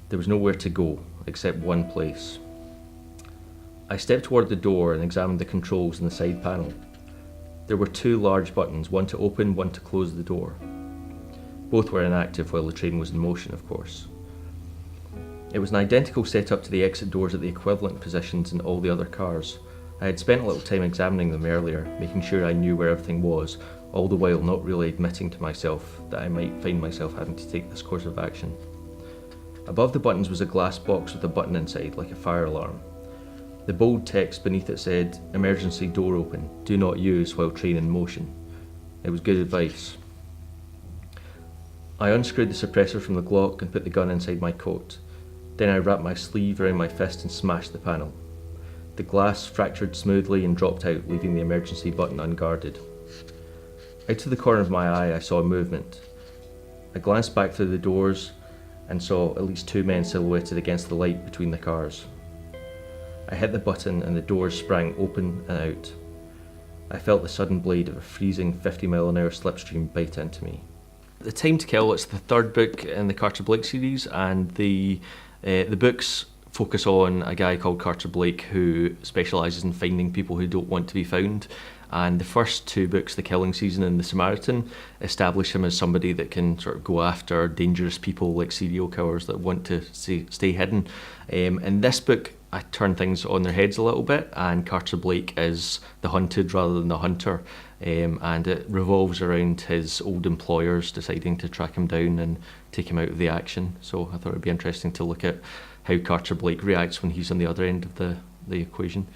There was nowhere to go, except one place. I stepped toward the door and examined the controls in the side panel. There were two large buttons, one to open, one to close the door. Both were inactive while the train was in motion, of course. It was an identical setup to the exit doors at the equivalent positions in all the other cars. I had spent a little time examining them earlier, making sure I knew where everything was, all the while not really admitting to myself that I might find myself having to take this course of action. Above the buttons was a glass box with a button inside, like a fire alarm. The bold text beneath it said, "Emergency door open, do not use while train in motion." It was good advice. I unscrewed the suppressor from the Glock and put the gun inside my coat. Then I wrapped my sleeve around my fist and smashed the panel. The glass fractured smoothly and dropped out, leaving the emergency button unguarded. Out of the corner of my eye, I saw movement. I glanced back through the doors and saw at least two men silhouetted against the light between the cars. I hit the button and the doors sprang open and out. I felt the sudden blade of a freezing 50-mile-an-hour slipstream bite into me. The Time to Kill, it's the third book in the Carter Blake series, and the books focus on a guy called Carter Blake who specialises in finding people who don't want to be found. And the first two books, The Killing Season and The Samaritan, establish him as somebody that can sort of go after dangerous people like serial killers that want to stay hidden. In this book, I turn things on their heads a little bit, and Carter Blake is the hunted rather than the hunter, and it revolves around his old employers deciding to track him down and take him out of the action. So I thought it would be interesting to look at how Carter Blake reacts when he's on the other end of the equation.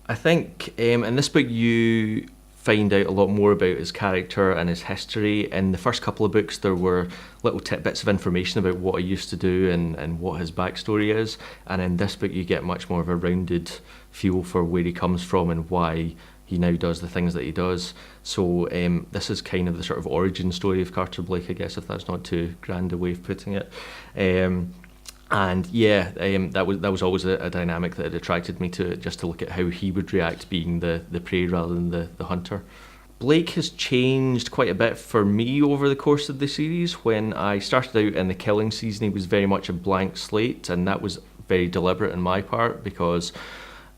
I think in this book you find out a lot more about his character and his history. In the first couple of books there were little tidbits of information about what he used to do and what his backstory is, and in this book you get much more of a rounded feel for where he comes from and why he now does the things that he does. So this is kind of the sort of origin story of Carter Blake, I guess, if that's not too grand a way of putting it. And yeah, that was always a dynamic that had attracted me to it, just to look at how he would react being the prey rather than the hunter. Blake has changed quite a bit for me over the course of the series. When I started out in The Killing Season, he was very much a blank slate, and that was very deliberate on my part because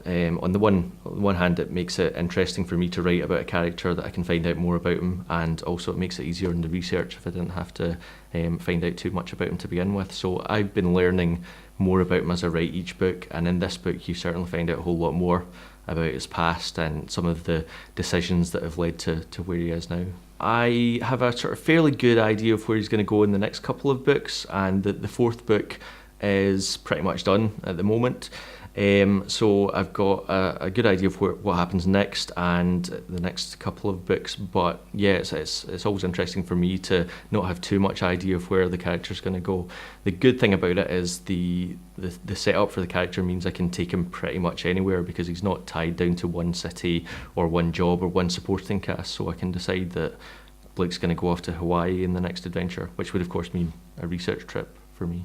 on the one hand it makes it interesting for me to write about a character that I can find out more about him, and also it makes it easier in the research if I didn't have to find out too much about him to begin with. So I've been learning more about him as I write each book, and in this book you certainly find out a whole lot more about his past and some of the decisions that have led to where he is now. I have a sort of fairly good idea of where he's going to go in the next couple of books, and the fourth book is pretty much done at the moment. So I've got a good idea of what happens next and the next couple of books, but yeah, it's always interesting for me to not have too much idea of where the character's going to go. The good thing about it is the setup for the character means I can take him pretty much anywhere because he's not tied down to one city or one job or one supporting cast, so I can decide that Blake's going to go off to Hawaii in the next adventure, which would of course mean a research trip for me.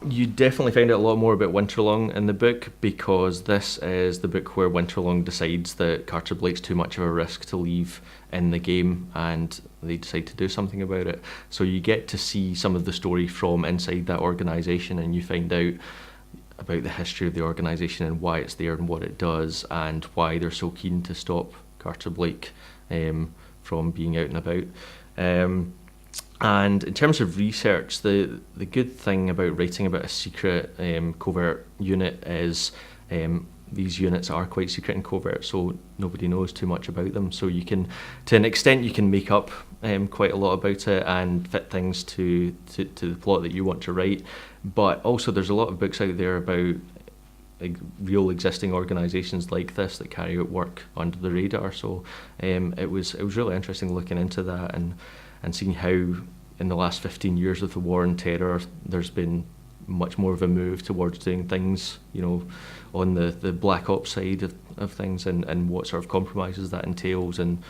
You definitely find out a lot more about Winterlong in the book, because this is the book where Winterlong decides that Carter Blake's too much of a risk to leave in the game, and they decide to do something about it. So you get to see some of the story from inside that organisation, and you find out about the history of the organisation and why it's there and what it does, and why they're so keen to stop Carter Blake from being out and about. And in terms of research, the good thing about writing about a secret covert unit is these units are quite secret and covert, so nobody knows too much about them. So you can, to an extent, you can make up quite a lot about it and fit things to the plot that you want to write. But also there's a lot of books out there about real existing organisations like this that carry out work under the radar. So it was really interesting looking into that and seeing how in the last 15 years of the war on terror there's been much more of a move towards doing things, you know, on the black ops side of things, and what sort of compromises that entails and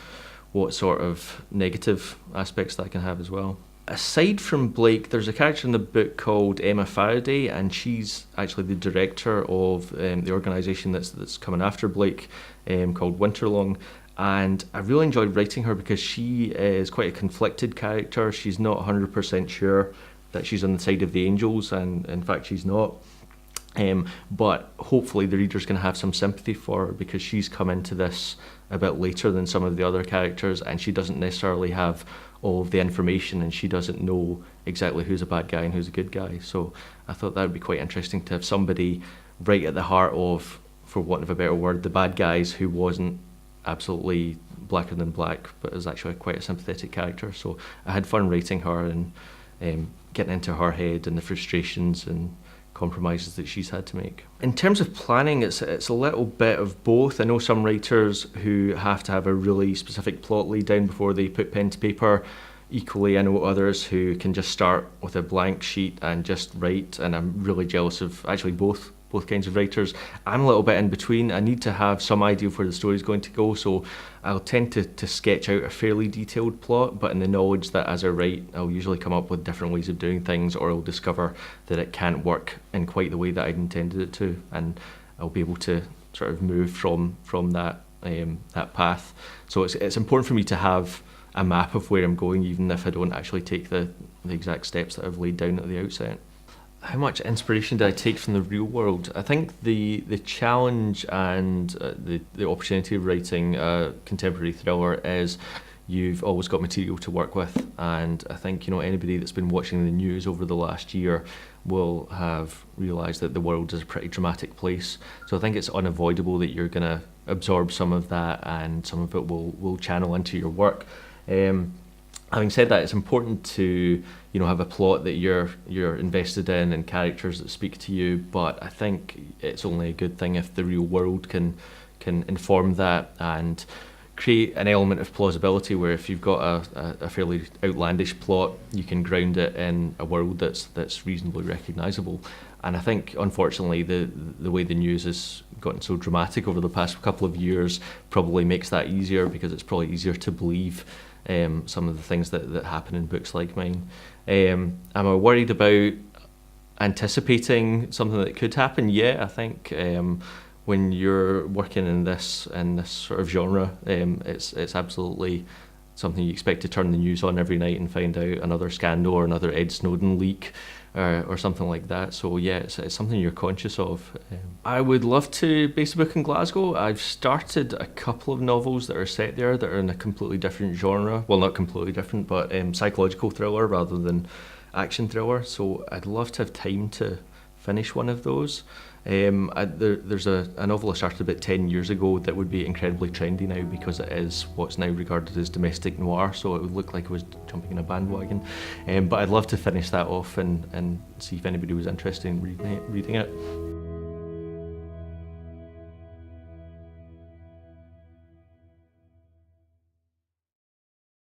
what sort of negative aspects that can have as well. Aside from Blake, there's a character in the book called Emma Faraday, and she's actually the director of the organisation that's coming after Blake, called Winterlong. And I really enjoyed writing her because she is quite a conflicted character. She's not 100% sure that she's on the side of the angels, and in fact she's not. But hopefully the reader's going to have some sympathy for her, because she's come into this a bit later than some of the other characters, and she doesn't necessarily have all of the information, and she doesn't know exactly who's a bad guy and who's a good guy. So I thought that would be quite interesting to have somebody right at the heart of, for want of a better word, the bad guys, who wasn't absolutely blacker than black, but is actually quite a sympathetic character. So I had fun writing her and getting into her head and the frustrations and compromises that she's had to make. In terms of planning, it's a little bit of both. I know some writers who have to have a really specific plot laid down before they put pen to paper. Equally, I know others who can just start with a blank sheet and just write, and I'm really jealous of actually both kinds of writers. I'm a little bit in between. I need to have some idea of where the story's going to go, so I'll tend to sketch out a fairly detailed plot, but in the knowledge that as I write, I'll usually come up with different ways of doing things, or I'll discover that it can't work in quite the way that I'd intended it to, and I'll be able to sort of move from that path. So it's important for me to have a map of where I'm going, even if I don't actually take the exact steps that I've laid down at the outset. How much inspiration did I take from the real world? I think the challenge and the opportunity of writing a contemporary thriller is you've always got material to work with, and I think anybody that's been watching the news over the last year will have realised that the world is a pretty dramatic place. So I think it's unavoidable that you're going to absorb some of that, and some of it will channel into your work. Having said that, it's important to have a plot that you're invested in and characters that speak to you, but I think it's only a good thing if the real world can inform that and create an element of plausibility, where if you've got a fairly outlandish plot, you can ground it in a world that's reasonably recognisable. And I think, unfortunately, the way the news has gotten so dramatic over the past couple of years probably makes that easier, because it's probably easier to believe some of the things that happen in books like mine. Am I worried about anticipating something that could happen? Yeah, I think when you're working in this sort of genre, it's absolutely something you expect to turn the news on every night and find out another scandal or another Ed Snowden leak or something like that. So yeah, it's something you're conscious of. I would love to base a book in Glasgow. I've started a couple of novels that are set there that are in a completely different genre. Well, not completely different, but psychological thriller rather than action thriller. So I'd love to have time to finish one of those. There's a novel I started about 10 years ago that would be incredibly trendy now, because it is what's now regarded as domestic noir, so it would look like I was jumping in a bandwagon. But I'd love to finish that off and see if anybody was interested in reading it.